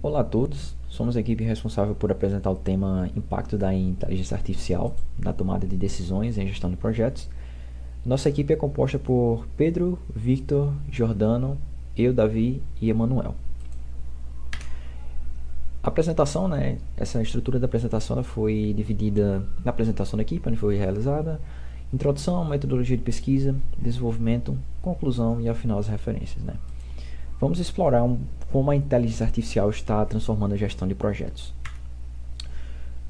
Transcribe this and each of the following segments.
Olá a todos, somos a equipe responsável por apresentar o tema Impacto da Inteligência Artificial na tomada de decisões em gestão de projetos. Nossa equipe é composta por Pedro, Victor, Jordano, eu, Davi e Emanuel. A apresentação, essa estrutura da apresentação foi dividida na apresentação da equipe, onde foi realizada, introdução, metodologia de pesquisa, desenvolvimento, conclusão e, ao final, as referências. Vamos explorar como a inteligência artificial está transformando a gestão de projetos.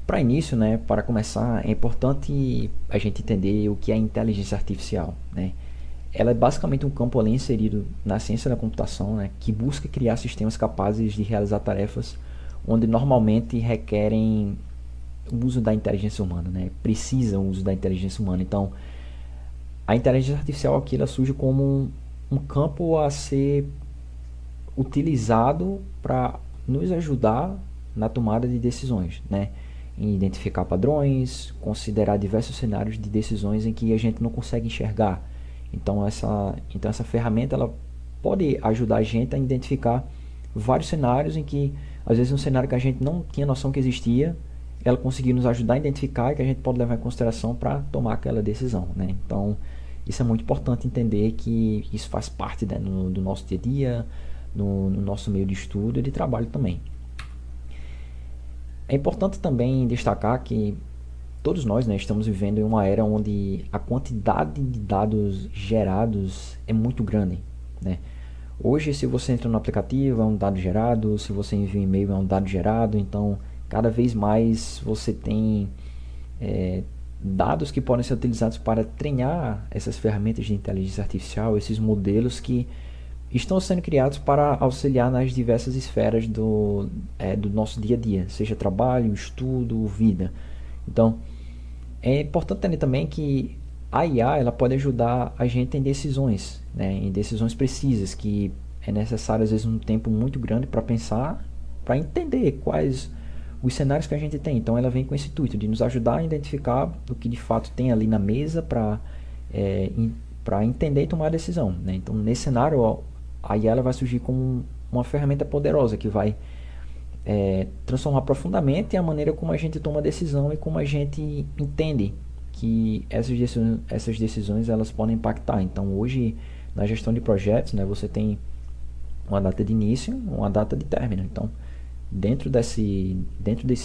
Para início, para começar, é importante a gente entender o que é a inteligência artificial. Ela é basicamente um campo ali inserido na ciência da computação, que busca criar sistemas capazes de realizar tarefas onde normalmente requerem o uso da inteligência humana, precisam o uso da inteligência humana. Então, a inteligência artificial aqui ela surge como um campo a ser utilizado para nos ajudar na tomada de decisões, em identificar padrões, considerar diversos cenários de decisões em que a gente não consegue enxergar. Então essa ferramenta ela pode ajudar a gente a identificar vários cenários em que, às vezes, um cenário que a gente não tinha noção que existia, ela conseguiu nos ajudar a identificar e que a gente pode levar em consideração para tomar aquela decisão. Então, isso é muito importante entender que isso faz parte do nosso dia a dia, no nosso meio de estudo e de trabalho também. É importante também destacar que todos nós estamos vivendo em uma era onde a quantidade de dados gerados é muito grande. Hoje, se você entra no aplicativo, é um dado gerado, se você envia um e-mail, é um dado gerado, então cada vez mais você tem dados que podem ser utilizados para treinar essas ferramentas de inteligência artificial, esses modelos que estão sendo criados para auxiliar nas diversas esferas do nosso dia a dia, seja trabalho, estudo, vida. Então, é importante entender também que a IA ela pode ajudar a gente em decisões, em decisões precisas, que é necessário às vezes um tempo muito grande para pensar, para entender quais os cenários que a gente tem. Então, ela vem com esse intuito de nos ajudar a identificar o que de fato tem ali na mesa para entender e tomar a decisão. Então, nesse cenário, a IA ela vai surgir como uma ferramenta poderosa que vai transformar profundamente a maneira como a gente toma a decisão e como a gente entende que essas decisões elas podem impactar. Então, hoje, na gestão de projetos, você tem uma data de início, uma data de término. Então, dentro desse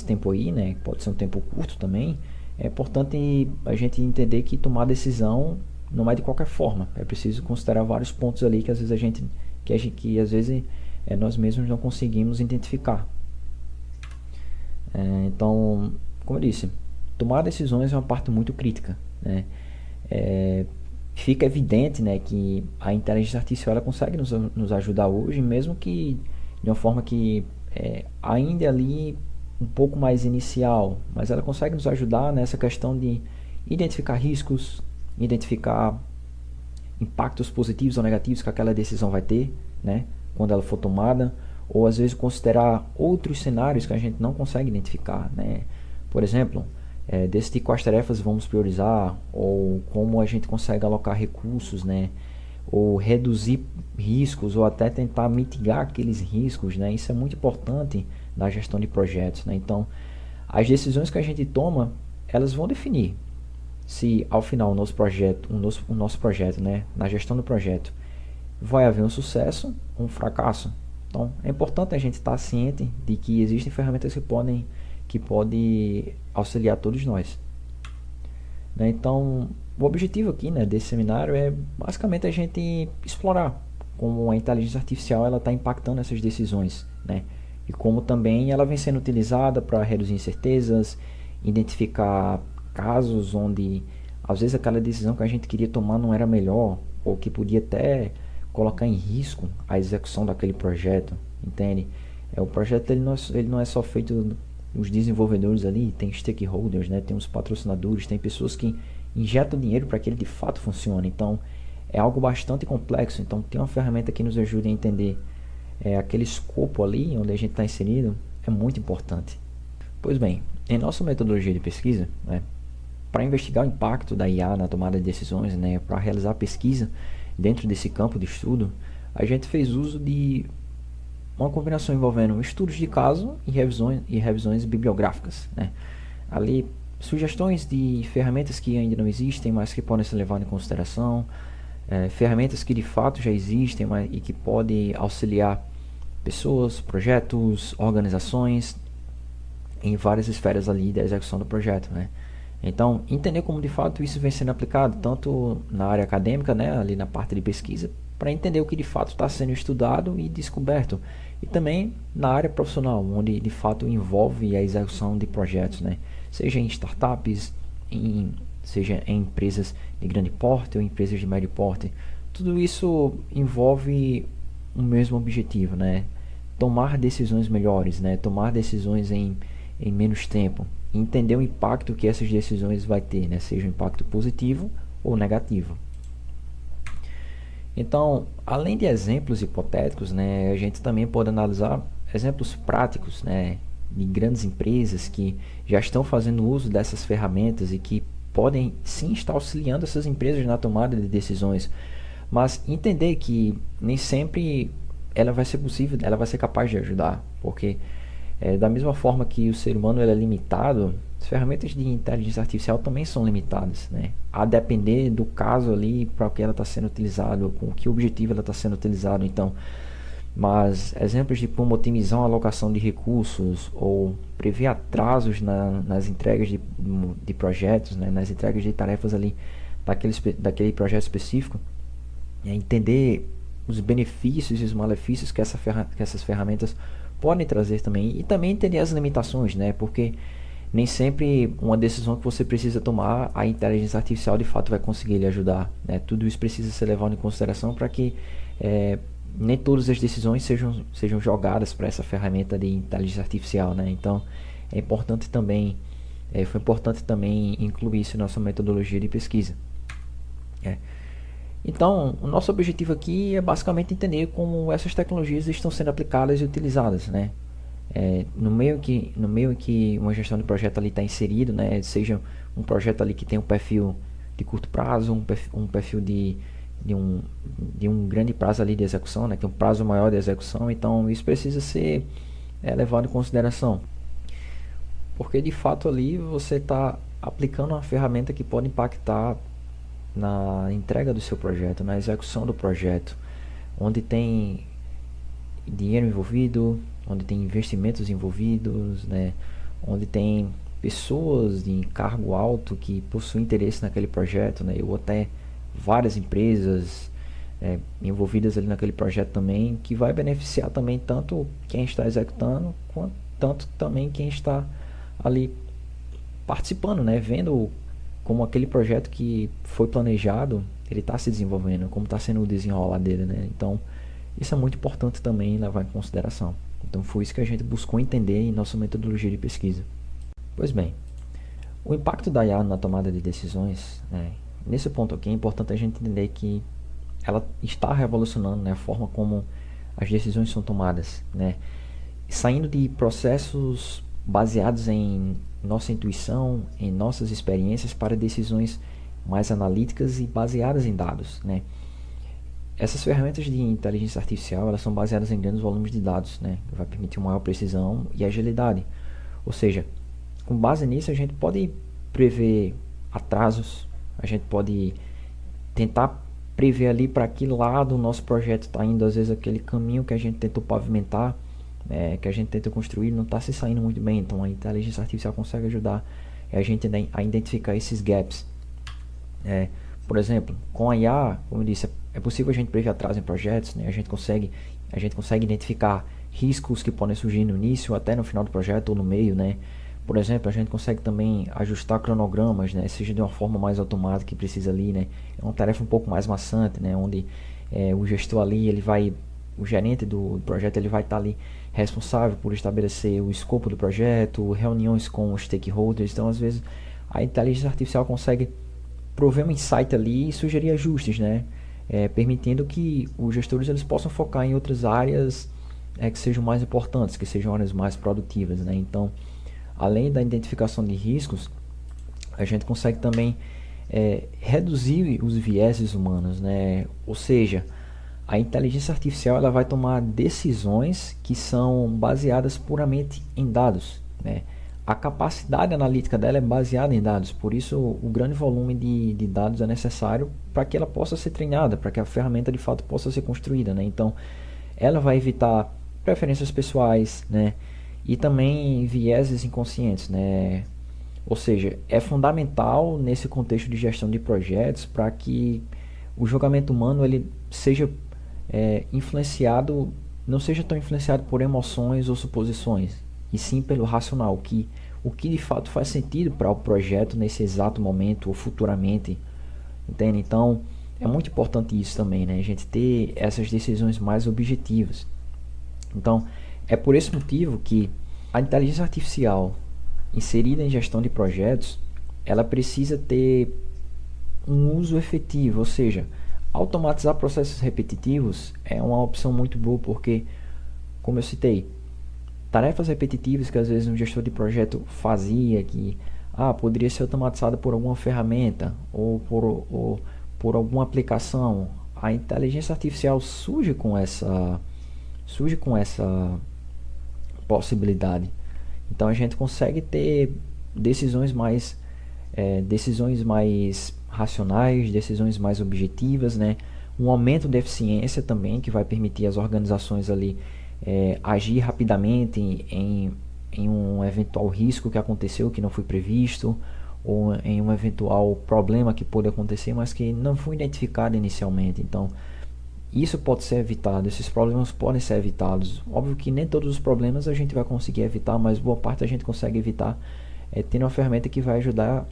tempo aí, pode ser um tempo curto também, é importante a gente entender que tomar decisão não é de qualquer forma. É preciso considerar vários pontos ali que às vezes às vezes nós mesmos não conseguimos identificar. Então, como eu disse, tomar decisões é uma parte muito crítica. Fica evidente que a inteligência artificial ela consegue nos ajudar hoje, mesmo que de uma forma que ainda ali um pouco mais inicial, mas ela consegue nos ajudar nessa questão de identificar riscos, identificar impactos positivos ou negativos que aquela decisão vai ter, quando ela for tomada, ou às vezes considerar outros cenários que a gente não consegue identificar, Por exemplo, decidir quais tarefas vamos priorizar, ou como a gente consegue alocar recursos, ou reduzir riscos, ou até tentar mitigar aqueles riscos, Isso é muito importante na gestão de projetos, Então, as decisões que a gente toma, elas vão definir se ao final o nosso projeto, na gestão do projeto, vai haver um sucesso ou um fracasso. Então, é importante a gente estar ciente de que existem ferramentas que podem auxiliar todos nós. Então, o objetivo aqui desse seminário é basicamente a gente explorar como a inteligência artificial ela está impactando essas decisões, e como também ela vem sendo utilizada para reduzir incertezas, identificar casos onde às vezes aquela decisão que a gente queria tomar não era melhor, ou que podia até colocar em risco a execução daquele projeto, entende? O projeto ele não é só feito os desenvolvedores ali, tem stakeholders, tem os patrocinadores, tem pessoas que injetam dinheiro para que ele de fato funcione. Então, é algo bastante complexo. Então, ter uma ferramenta que nos ajude a entender aquele escopo ali onde a gente está inserido é muito importante. Pois bem, em nossa metodologia de pesquisa, para investigar o impacto da IA na tomada de decisões, para realizar pesquisa dentro desse campo de estudo, a gente fez uso de uma combinação envolvendo estudos de caso e revisões bibliográficas, né? Ali, sugestões de ferramentas que ainda não existem, mas que podem ser levadas em consideração, ferramentas que de fato já existem e que podem auxiliar pessoas, projetos, organizações em várias esferas ali da execução do projeto, né? Então, entender como de fato isso vem sendo aplicado, tanto na área acadêmica, né, ali na parte de pesquisa, para entender o que de fato está sendo estudado e descoberto, e também na área profissional, onde de fato envolve a execução de projetos, né, seja em startups, seja em empresas de grande porte ou empresas de médio porte. Tudo isso envolve o mesmo objetivo, né, tomar decisões melhores, né, tomar decisões em menos tempo, e entender o impacto que essas decisões vai ter, né? Seja um impacto positivo ou negativo. Então, além de exemplos hipotéticos, né, a gente também pode analisar exemplos práticos, né, de grandes empresas que já estão fazendo uso dessas ferramentas e que podem sim estar auxiliando essas empresas na tomada de decisões, mas entender que nem sempre ela vai ser possível, ela vai ser capaz de ajudar, porque da mesma forma que o ser humano ele é limitado, as ferramentas de inteligência artificial também são limitadas, né? A depender do caso ali para o que ela está sendo utilizada, com que objetivo ela está sendo utilizada. Então, mas exemplos de como otimizar a alocação de recursos ou prever atrasos nas entregas de projetos, né? Nas entregas de tarefas ali daquele projeto específico, entender os benefícios e os malefícios que essas ferramentas podem trazer também, e também entender as limitações, né? Porque nem sempre uma decisão que você precisa tomar, a inteligência artificial de fato vai conseguir lhe ajudar, né? Tudo isso precisa ser levado em consideração para que nem todas as decisões sejam jogadas para essa ferramenta de inteligência artificial, né? Então é importante também, foi importante também incluir isso na nossa metodologia de pesquisa. Então, o nosso objetivo aqui é basicamente entender como essas tecnologias estão sendo aplicadas e utilizadas, né? No meio em que uma gestão de projeto ali está inserido, né? Seja um projeto ali que tem um perfil de curto prazo, um perfil de um grande prazo ali de execução, né? Que tem um prazo maior de execução, então isso precisa ser levado em consideração. Porque de fato ali você está aplicando uma ferramenta que pode impactar na entrega do seu projeto, na execução do projeto, onde tem dinheiro envolvido, onde tem investimentos envolvidos, né? Onde tem pessoas de cargo alto que possuem interesse naquele projeto, né? Ou até várias empresas envolvidas ali naquele projeto também, que vai beneficiar também tanto quem está executando, quanto tanto também quem está ali participando, né? Vendo como aquele projeto que foi planejado, ele está se desenvolvendo, como está sendo o desenrolar dele, né? Então, isso é muito importante também levar em consideração. Então, foi isso que a gente buscou entender em nossa metodologia de pesquisa. Pois bem, o impacto da IA na tomada de decisões, nesse ponto aqui é importante a gente entender que ela está revolucionando, né, a forma como as decisões são tomadas, né? Saindo de processos baseados em nossa intuição, em nossas experiências, para decisões mais analíticas e baseadas em dados, né? Essas ferramentas de inteligência artificial, elas são baseadas em grandes volumes de dados, né? Que vai permitir uma maior precisão e agilidade. Ou seja, com base nisso a gente pode prever atrasos, a gente pode tentar prever ali para que lado o nosso projeto está indo, às vezes aquele caminho que a gente tentou pavimentar, que a gente tenta construir, não está se saindo muito bem. Então a inteligência artificial consegue ajudar a gente a identificar esses gaps. Por exemplo, com a IA, como eu disse, é possível a gente prever atraso em projetos, né? A gente consegue identificar riscos que podem surgir no início, até no final do projeto ou no meio, né? Por exemplo, a gente consegue também ajustar cronogramas, né? Seja de uma forma mais automática que precisa ali, né? É uma tarefa um pouco mais maçante, né? Onde o gestor ali, o gerente do projeto, ele vai estar ali responsável por estabelecer o escopo do projeto, reuniões com os stakeholders. Então, às vezes, a inteligência artificial consegue prover um insight ali e sugerir ajustes, né? Permitindo que os gestores eles possam focar em outras áreas que sejam mais importantes, que sejam áreas mais produtivas, né? Então, além da identificação de riscos, a gente consegue também reduzir os vieses humanos, né? Ou seja, a inteligência artificial ela vai tomar decisões que são baseadas puramente em dados, né? A capacidade analítica dela é baseada em dados, por isso o grande volume de dados é necessário para que ela possa ser treinada, para que a ferramenta de fato possa ser construída, né? Então, ela vai evitar preferências pessoais, né? E também vieses inconscientes, né? Ou seja, é fundamental nesse contexto de gestão de projetos para que o julgamento humano ele seja influenciado, não seja tão influenciado por emoções ou suposições, e sim pelo racional, o que de fato faz sentido para o projeto nesse exato momento ou futuramente, entende? Então, é muito importante isso também, né? A gente ter essas decisões mais objetivas. Então, é por esse motivo que a inteligência artificial inserida em gestão de projetos, ela precisa ter um uso efetivo, ou seja, automatizar processos repetitivos é uma opção muito boa porque, como eu citei, tarefas repetitivas que às vezes um gestor de projeto fazia, que poderia ser automatizada por alguma ferramenta ou por alguma aplicação, a inteligência artificial surge com essa possibilidade. Então a gente consegue ter decisões mais decisões mais racionais, decisões mais objetivas, né? Um aumento da eficiência também que vai permitir às organizações ali agir rapidamente em um eventual risco que aconteceu que não foi previsto ou em um eventual problema que pôde acontecer, mas que não foi identificado inicialmente. Então isso pode ser evitado, esses problemas podem ser evitados. Óbvio que nem todos os problemas a gente vai conseguir evitar, mas boa parte a gente consegue evitar tendo uma ferramenta que vai ajudar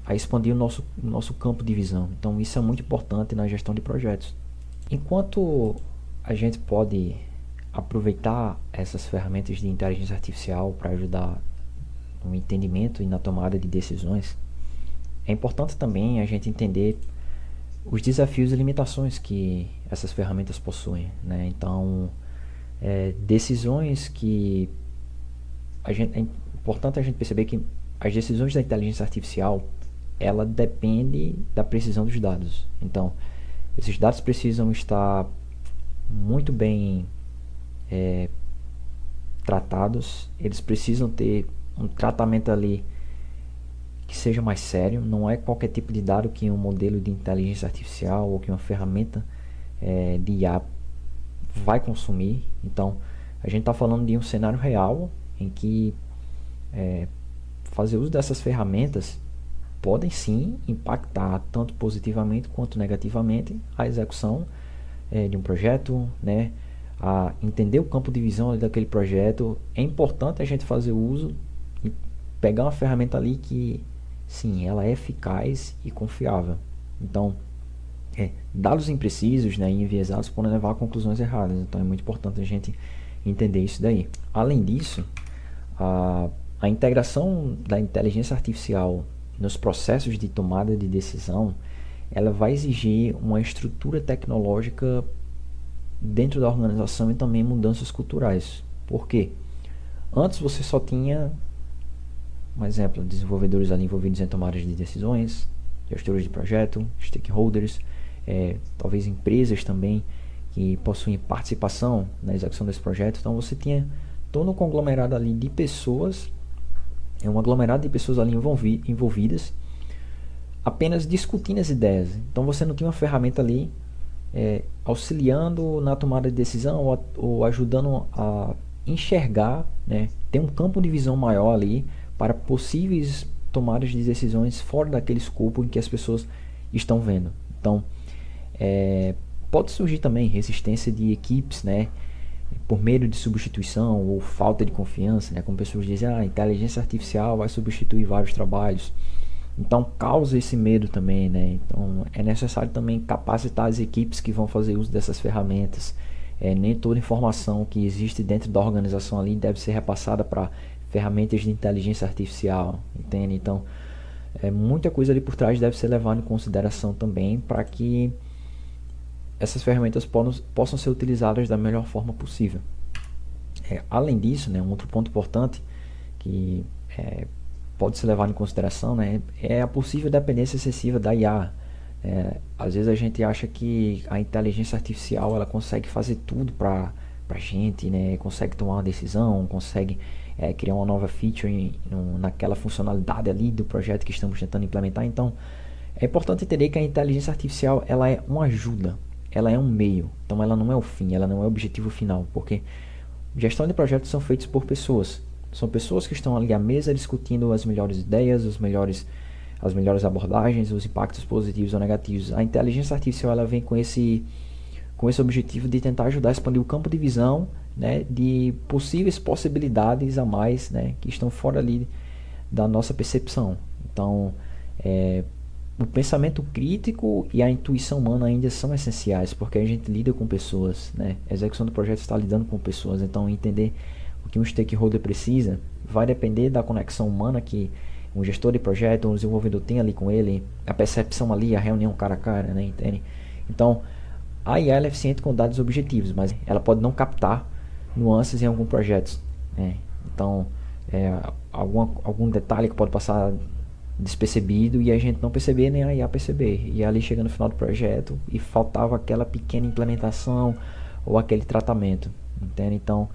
a expandir o nosso campo de visão. Então isso é muito importante na gestão de projetos. Enquanto a gente pode aproveitar essas ferramentas de inteligência artificial para ajudar no entendimento e na tomada de decisões, é importante também a gente entender os desafios e limitações que essas ferramentas possuem, né? Então, decisões que é importante a gente perceber que as decisões da inteligência artificial ela depende da precisão dos dados. Então, esses dados precisam estar muito bem tratados, eles precisam ter um tratamento ali que seja mais sério, não é qualquer tipo de dado que um modelo de inteligência artificial ou que uma ferramenta de IA vai consumir. Então, a gente está falando de um cenário real em que fazer uso dessas ferramentas podem sim impactar tanto positivamente quanto negativamente a execução de um projeto, né? A entender o campo de visão daquele projeto. É importante a gente fazer uso e pegar uma ferramenta ali que sim, ela é eficaz e confiável. Então, dados imprecisos, né, e enviesados podem levar a conclusões erradas. Então é muito importante a gente entender isso daí. Além disso, a integração da inteligência artificial nos processos de tomada de decisão, ela vai exigir uma estrutura tecnológica dentro da organização e também mudanças culturais. Por quê? Antes você só tinha, um exemplo, desenvolvedores ali envolvidos em tomadas de decisões, gestores de projeto, stakeholders, talvez empresas também que possuem participação na execução desse projeto. Então você tinha todo um conglomerado ali de pessoas, um aglomerado de pessoas ali envolvidas, apenas discutindo as ideias. Então você não tinha uma ferramenta ali auxiliando na tomada de decisão ou ajudando a enxergar, né, ter um campo de visão maior ali para possíveis tomadas de decisões fora daquele escopo em que as pessoas estão vendo. Então, pode surgir também resistência de equipes, né, por medo de substituição ou falta de confiança, né, como pessoas dizem, a inteligência artificial vai substituir vários trabalhos. Então causa esse medo também, né? Então é necessário também capacitar as equipes que vão fazer uso dessas ferramentas. Nem toda informação que existe dentro da organização ali deve ser repassada para ferramentas de inteligência artificial, entende? Então muita coisa ali por trás deve ser levada em consideração também para que essas ferramentas possam ser utilizadas da melhor forma possível. Além disso, né, um outro ponto importante que pode ser levado em consideração, né, é a possível dependência excessiva da IA, Às vezes a gente acha que a inteligência artificial ela consegue fazer tudo pra gente, né? Consegue tomar uma decisão, consegue criar uma nova feature naquela funcionalidade ali do projeto que estamos tentando implementar. Então, é importante entender que a inteligência artificial ela é uma ajuda, ela é um meio. Então, ela não é o fim, ela não é o objetivo final, porque gestão de projetos são feitos por pessoas. São pessoas que estão ali à mesa discutindo as melhores ideias, as melhores abordagens, os impactos positivos ou negativos. A inteligência artificial ela vem com esse objetivo de tentar ajudar a expandir o campo de visão, né, de possíveis possibilidades a mais, né, que estão fora ali da nossa percepção. Então, o pensamento crítico e a intuição humana ainda são essenciais, porque a gente lida com pessoas, né? A execução do projeto está lidando com pessoas, então entender o que um stakeholder precisa vai depender da conexão humana que um gestor de projeto, um desenvolvedor tem ali com ele, a percepção ali, a reunião cara a cara, né? Entende? Então, a IA é eficiente com dados objetivos, mas ela pode não captar nuances em algum projeto, né? Então, algum detalhe que pode passar despercebido e a gente não perceber nem a IA perceber. E ali chega no final do projeto e faltava aquela pequena implementação ou aquele tratamento, entende? Então,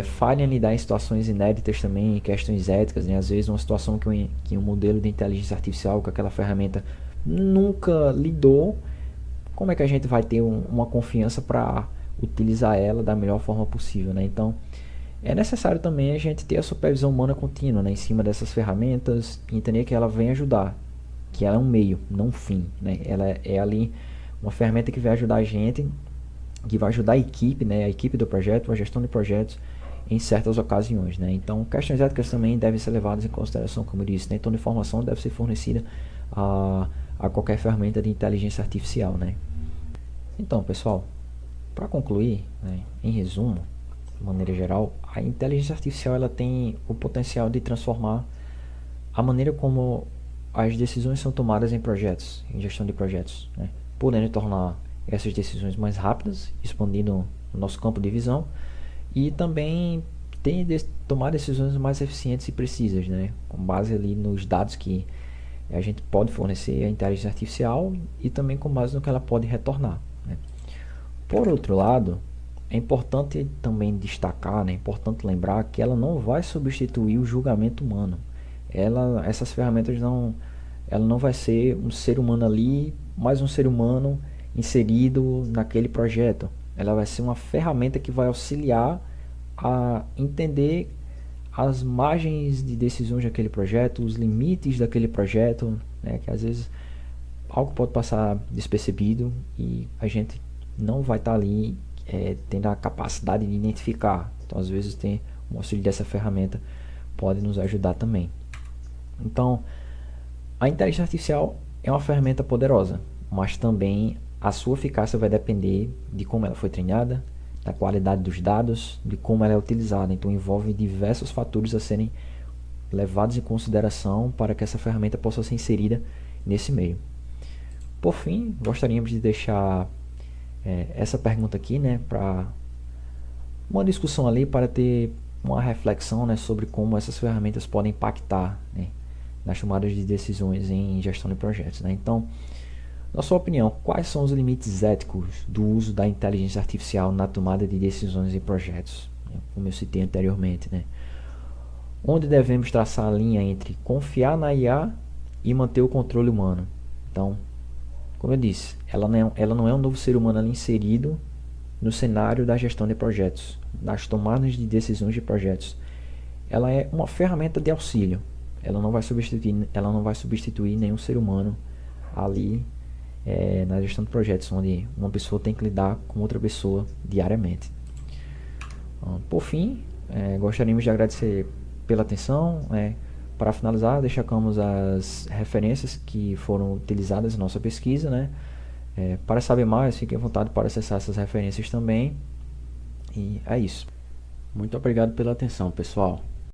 falha em lidar em situações inéditas também, questões éticas, né? Às vezes uma situação que um modelo de inteligência artificial com aquela ferramenta nunca lidou, como é que a gente vai ter uma confiança para utilizar ela da melhor forma possível, né? Então, é necessário também a gente ter a supervisão humana contínua, né, em cima dessas ferramentas e entender que ela vem ajudar, que ela é um meio, não um fim, né? Ela é ali uma ferramenta que vai ajudar a gente, que vai ajudar a equipe, né, a equipe do projeto, a gestão de projetos em certas ocasiões, né? Então, questões éticas também devem ser levadas em consideração, como eu disse, né? Então, a informação deve ser fornecida a qualquer ferramenta de inteligência artificial, né? Então, pessoal, para concluir, né, em resumo, de maneira geral, a inteligência artificial ela tem o potencial de transformar a maneira como as decisões são tomadas em projetos, em gestão de projetos, né? Podendo tornar essas decisões mais rápidas, expandindo o nosso campo de visão e também tomar decisões mais eficientes e precisas, né? Com base ali nos dados que a gente pode fornecer à inteligência artificial e também com base no que ela pode retornar, né? Por outro lado, é importante também destacar, né, é importante lembrar que ela não vai substituir o julgamento humano. Essas ferramentas ela não vai ser um ser humano ali, mais um ser humano inserido naquele projeto. Ela vai ser uma ferramenta que vai auxiliar a entender as margens de decisões daquele projeto, os limites daquele projeto, né, que às vezes algo pode passar despercebido e a gente não vai estar ali tendo a capacidade de identificar. Então, às vezes, tem o auxílio dessa ferramenta pode nos ajudar também. Então, a inteligência artificial é uma ferramenta poderosa, mas também a sua eficácia vai depender de como ela foi treinada, da qualidade dos dados, de como ela é utilizada. Então, envolve diversos fatores a serem levados em consideração para que essa ferramenta possa ser inserida nesse meio. Por fim, gostaríamos de deixar essa pergunta aqui, né, para uma discussão ali, para ter uma reflexão, né, sobre como essas ferramentas podem impactar, né, nas tomadas de decisões em gestão de projetos, né? Então, na sua opinião, quais são os limites éticos do uso da inteligência artificial na tomada de decisões em projetos, né, como eu citei anteriormente, né? Onde devemos traçar a linha entre confiar na IA e manter o controle humano? Então, como eu disse, ela não é um novo ser humano ali inserido no cenário da gestão de projetos, das tomadas de decisões de projetos. Ela é uma ferramenta de auxílio. Ela não vai substituir nenhum ser humano ali na gestão de projetos, onde uma pessoa tem que lidar com outra pessoa diariamente. Por fim, gostaríamos de agradecer pela atenção. Para finalizar, destacamos as referências que foram utilizadas na nossa pesquisa, né? Para saber mais, fiquem à vontade para acessar essas referências também. E é isso. Muito obrigado pela atenção, pessoal.